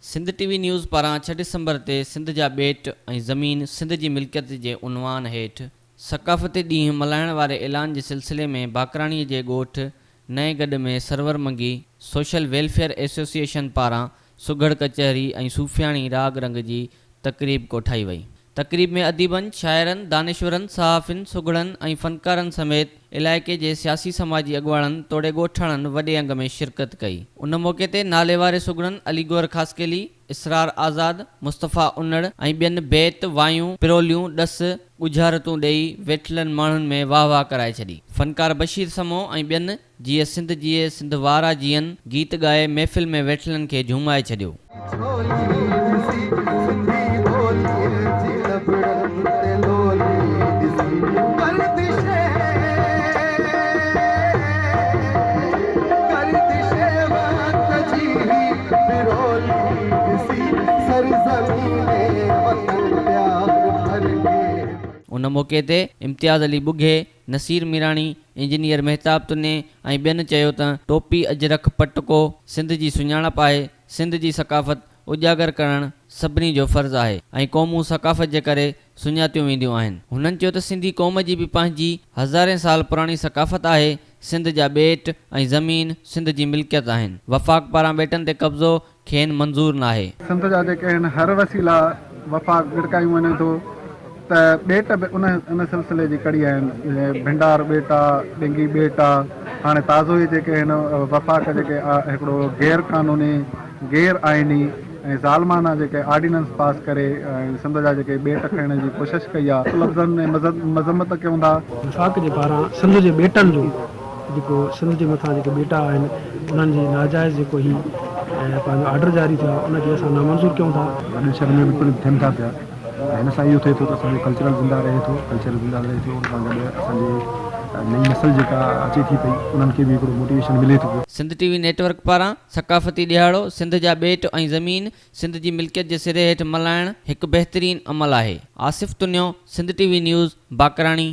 Sindh TV news पारां 6 December ते सिंध जा ॿेट ऐं ज़मीन सिंध जी मिल्कियत जे उनवान हेठि सक़ाफ़ती ॾींहुं मल्हाइण वारे ऐलान जे सिलसिले में बाकराणीअ जे ॻोठ नएगढ़ में सरवर मंगी सोशल वेलफेयर एसोसिएशन पारां सुघड़ कचहरी ऐं सूफ़ियाणी राग रंग जी तक़रीब कोठाई वई। तक़रीब में अदीबनि, शाइरनि, दानिशवरनि, सहाफ़िन, सुघड़नि ऐं फ़नकारनि समेत इलाइक़े जे सियासी समाजी अॻुवाणनि तोड़े ॻोठाणनि वॾे अंग में शिरकत कई। उन मौक़े ते नाले वारे सुघड़नि अलीगौर ख़ासकेली, इसरार आज़ाद, मुस्तफ़ा उन्नड़ ऐं ॿियनि बेत, वायूं, पिरोलियूं, ॾस, ॻुझारतूं ॾेई वेठलनि माण्हुनि में वाह वाह कराए छॾी। फ़नकार बशीर समो ऐं ॿियनि जीअं सिंध जीए सिंध वारा जीअनि गीत ॻाए महफ़िल में वेठलनि खे झूमाए छॾियो। उन मौक़े ते इम्तियाज़ अली बुघे, नसीर मीराणी, इंजीनियर महताब तुने ऐं ॿियनि चयो त टोपी अजरख पटको सिंध जी सुञाणप आहे। सिंध जी सक़ाफ़त उजागर करणु सभिनी जो फ़र्ज़ु आहे ऐं क़ौमूं सक़ाफ़त जे करे सुञातियूं वेंदियूं आहिनि। हुननि चयो त सिंधी क़ौम जी बि पंहिंजी हज़ारे साल पुराणी सक़ाफ़त आहे। सिंध जा ॿेट ऐं ज़मीन सिंध जी मिल्कियत आहिनि। वफ़ाक़ पारां ॿेटनि ते कब्ज़ो खेनि मंज़ूर न आहे। सिंध जा जेके आहिनि हर वसीला वफ़ाक़ विड़कायूं वञे थो त ॿेट बि उन सिलसिले जी कड़ी आहिनि। भिंडार ॿेट आहे, ॾिंगी ॿेट आहे। हाणे ताज़ो ई जेके आहिनि वफ़ाक़ जेके हिकिड़ो गैर क़ानूनी गैर आइनी ऐं ज़ालमाना जेके ऑर्डिनेंस पास करे सिंध जा जेके ॿेट खणण जी कोशिशि कई आहे, लफ़्ज़नि में मज़म्मत कयूं था। वफ़ाक़ जे पारां सिंध जे ॿेटनि जो जेको सिंध जे मथां जेके ॿेटा आहिनि उन्हनि जी नाजाइज़ जेको ही पंहिंजो ऑर्डर जारी थियो आहे उनखे असां नामंज़ूर कयूं था। वॾे शहर में बिल्कुलु थियनि था पिया। हिन सां इहो थिए थो त असांजो कल्चरल ज़िंदा रहे थो, उन सां गॾु असांजी नई नस्ल जेका अचे थी पई उन्हनि खे बि हिकिड़ो मोटिवेशन मिले थो। सिंध टीवी नेटवर्क पारां सक़ाफ़ती ॾियारो सिंध जा ॿेट ऐं ज़मीन सिंध जी मिल्कियत जे सिरे हेठि मल्हाइणु हिकु बहितरीनु अमल आहे। Asif Tunio, Sindh TV news, बाकराणी।